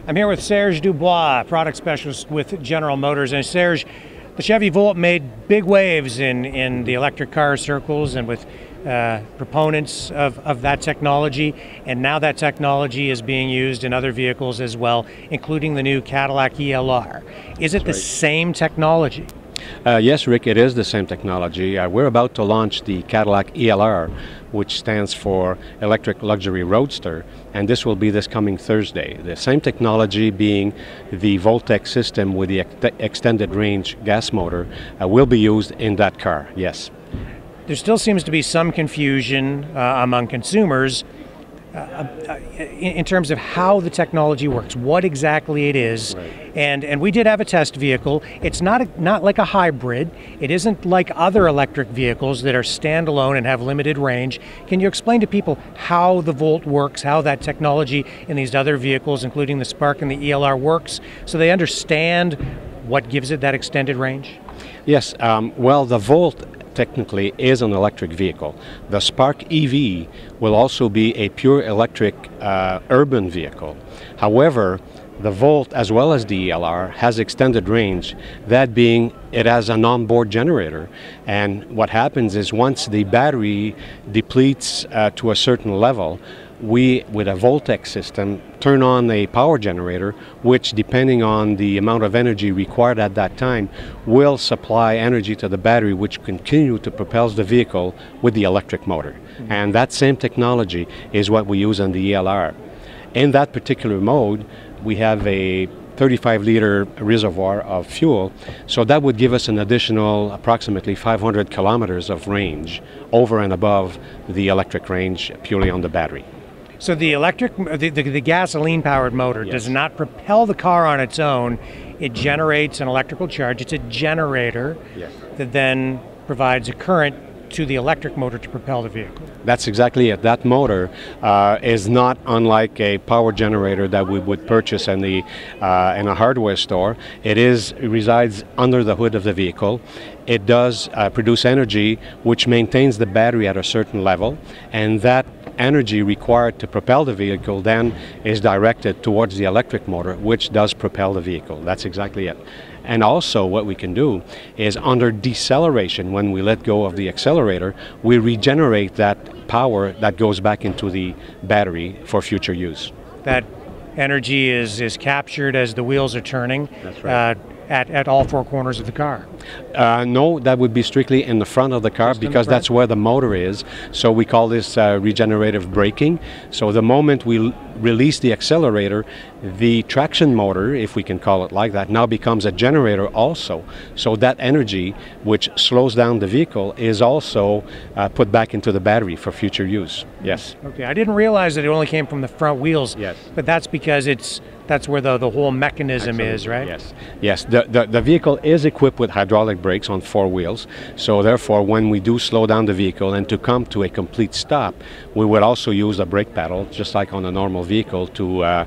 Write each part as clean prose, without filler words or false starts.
I'm here with Serge Dubois, product specialist with General Motors. And Serge, the Chevy Volt made big waves in the electric car circles and with proponents of that technology, and now that technology is being used in other vehicles as well, including the new Cadillac ELR. Is it the same technology? Yes, Rick, it is the same technology. We're about to launch the Cadillac ELR, which stands for Electric Luxury Roadster, and this will be this coming Thursday. The same technology, being the Voltec system with the extended range gas motor, will be used in that car, yes. There still seems to be some confusion among consumers in terms of how the technology works, what exactly it is. Right. And we did have a test vehicle. It's not like a hybrid. It isn't like other electric vehicles that are standalone and have limited range. Can you explain to people how the Volt works, how that technology in these other vehicles, including the Spark and the ELR, works, so they understand what gives it that extended range? Yes, well, the Volt technically is an electric vehicle. The Spark EV will also be a pure electric urban vehicle. However, the Volt, as well as the ELR, has extended range, that being it has an onboard generator. And what happens is once the battery depletes to a certain level, we, with a Voltec system, turn on a power generator, which, depending on the amount of energy required at that time, will supply energy to the battery, which continue to propel the vehicle with the electric motor. Mm-hmm. And that same technology is what we use on the ELR. In that particular mode, we have a 35-liter reservoir of fuel, so that would give us an additional approximately 500 kilometers of range over and above the electric range purely on the battery. So the the gasoline-powered motor, yes, does not propel the car on its own. It generates an electrical charge. It's a generator, yes, that then provides a current to the electric motor to propel the vehicle. That's exactly it. That motor is not unlike a power generator that we would purchase in in a hardware store. It resides under the hood of the vehicle. It does produce energy which maintains the battery at a certain level, and that energy required to propel the vehicle then is directed towards the electric motor, which does propel the vehicle. That's exactly it. And also what we can do is, under deceleration, when we let go of the accelerator, we regenerate that power that goes back into the battery for future use. That energy is captured as the wheels are turning. That's right. At all four corners of the car? No, that would be strictly in the front of the car, because that's where the motor is. So we call this regenerative braking. So the moment we release the accelerator, the traction motor, if we can call it like that, now becomes a generator also. So that energy, which slows down the vehicle, is also put back into the battery for future use. Yes. Okay, I didn't realize that it only came from the front wheels. Yes. But that's because that's where the whole mechanism is, right? Yes. Yes. The vehicle is equipped with hydraulic brakes on four wheels. So therefore, when we do slow down the vehicle and to come to a complete stop, we would also use a brake pedal, just like on a normal vehicle, to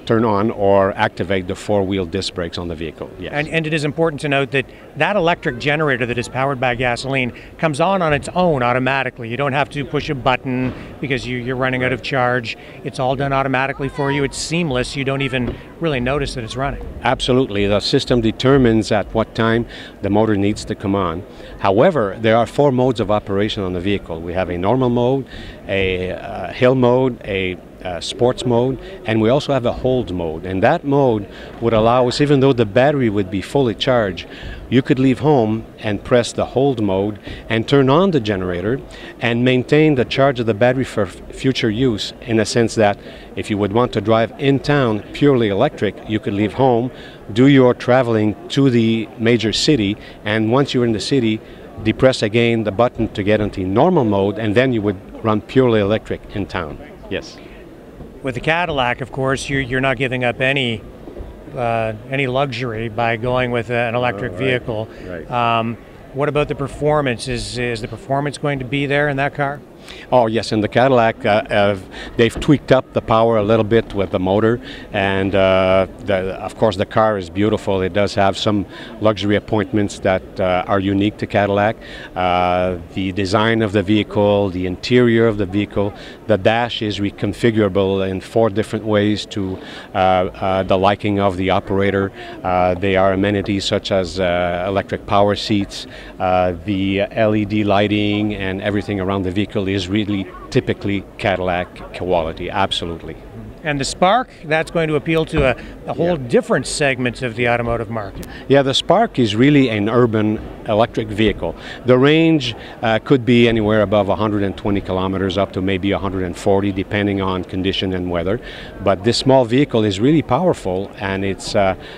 turn on or activate the four-wheel disc brakes on the vehicle. Yes. And it is important to note that that electric generator that is powered by gasoline comes on its own automatically. You don't have to push a button because you're running out of charge. It's all done automatically for you. It's seamless. You don't even really notice that it's running. Absolutely. The system determines at what time the motor needs to come on. However, there are four modes of operation on the vehicle. We have a normal mode, a hill mode, a sports mode, and we also have a hold mode. And that mode would allow us, even though the battery would be fully charged, you could leave home and press the hold mode and turn on the generator and maintain the charge of the battery for future use, in a sense that if you would want to drive in town purely electric, you could leave home, do your traveling to the major city, and once you're in the city, depress again the button to get into normal mode, and then you would run purely electric in town. Yes. With the Cadillac, of course, you're not giving up any luxury by going with an electric vehicle. Right. What about the performance? Is the performance going to be there in that car? Oh yes, in the Cadillac, they've tweaked up the power a little bit with the motor, and of course the car is beautiful. It does have some luxury appointments that are unique to Cadillac. The design of the vehicle, the interior of the vehicle, the dash is reconfigurable in 4 different ways to the liking of the operator. They are amenities such as electric power seats, the LED lighting, and everything around the vehicle is really typically Cadillac quality, absolutely. And the Spark, that's going to appeal to a whole different segment of the automotive market. Yeah, the Spark is really an urban electric vehicle. The range could be anywhere above 120 kilometers up to maybe 140, depending on condition and weather. But this small vehicle is really powerful, and it's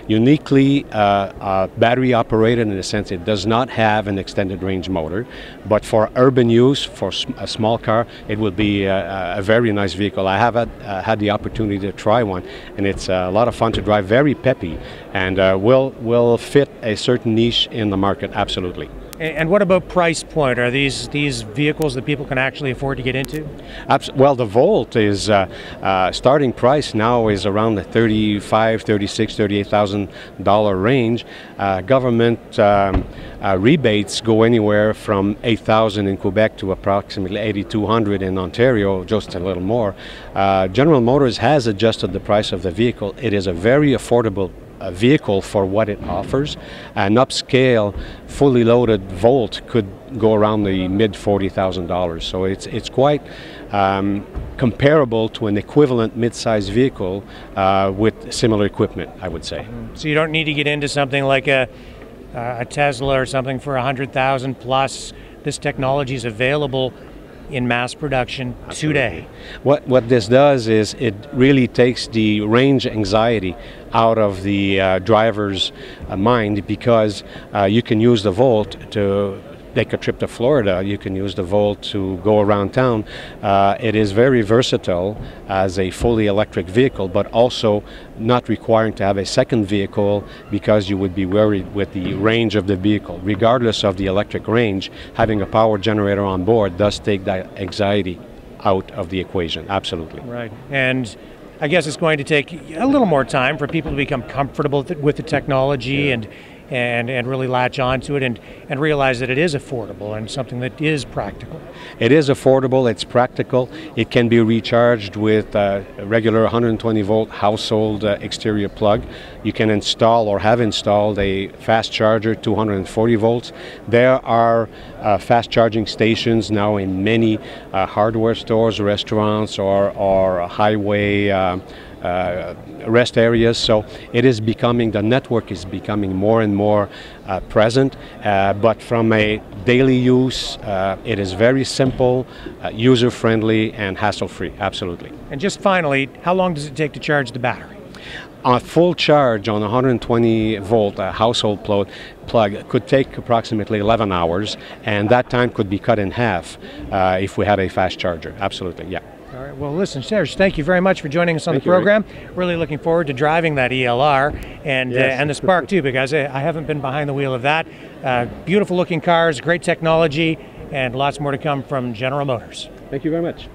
uniquely battery operated in the sense it does not have an extended range motor. But for urban use, for a small car, it will be a very nice vehicle. I have had the opportunity to try one, and it's a lot of fun to drive, very peppy, and will fit a certain niche in the market, absolutely. And what about price point? Are these vehicles that people can actually afford to get into? Well, the Volt is starting price now is around the $35,000, $36,000, $38,000 range. Government rebates go anywhere from $8,000 in Quebec to approximately $8,200 in Ontario, just a little more. General Motors has adjusted the price of the vehicle. It is a very affordable vehicle for what it offers. An upscale, fully loaded Volt could go around the mid $40,000. So it's quite comparable to an equivalent mid-size vehicle with similar equipment, I would say. So you don't need to get into something like a Tesla or something for $100,000 plus. This technology is available in mass production today. What this does is it really takes the range anxiety out of the driver's mind, because you can use the Volt to take a trip to Florida. You can use the Volt to go around town. It is very versatile as a fully electric vehicle, but also not requiring to have a second vehicle because you would be worried with the range of the vehicle. Regardless of the electric range, having a power generator on board does take that anxiety out of the equation, absolutely. Right, and I guess it's going to take a little more time for people to become comfortable with the technology and really latch onto it and realize that it is affordable and something that is practical. It is affordable, it's practical. It can be recharged with a regular 120 volt household exterior plug. You can install or have installed a fast charger, 240 volts. There are fast charging stations now in many hardware stores, restaurants, or highway rest areas. So it is becoming, the network is becoming more and more present, but from a daily use, it is very simple, user-friendly, and hassle-free, absolutely. And just finally, how long does it take to charge the battery? A full charge on a 120 volt household plug could take approximately 11 hours, and that time could be cut in half if we had a fast charger, absolutely, yeah. All right. Well, listen, Serge, thank you very much for joining us on the program. Really looking forward to driving that ELR and the Spark too, because I haven't been behind the wheel of that. Beautiful looking cars, great technology, and lots more to come from General Motors. Thank you very much.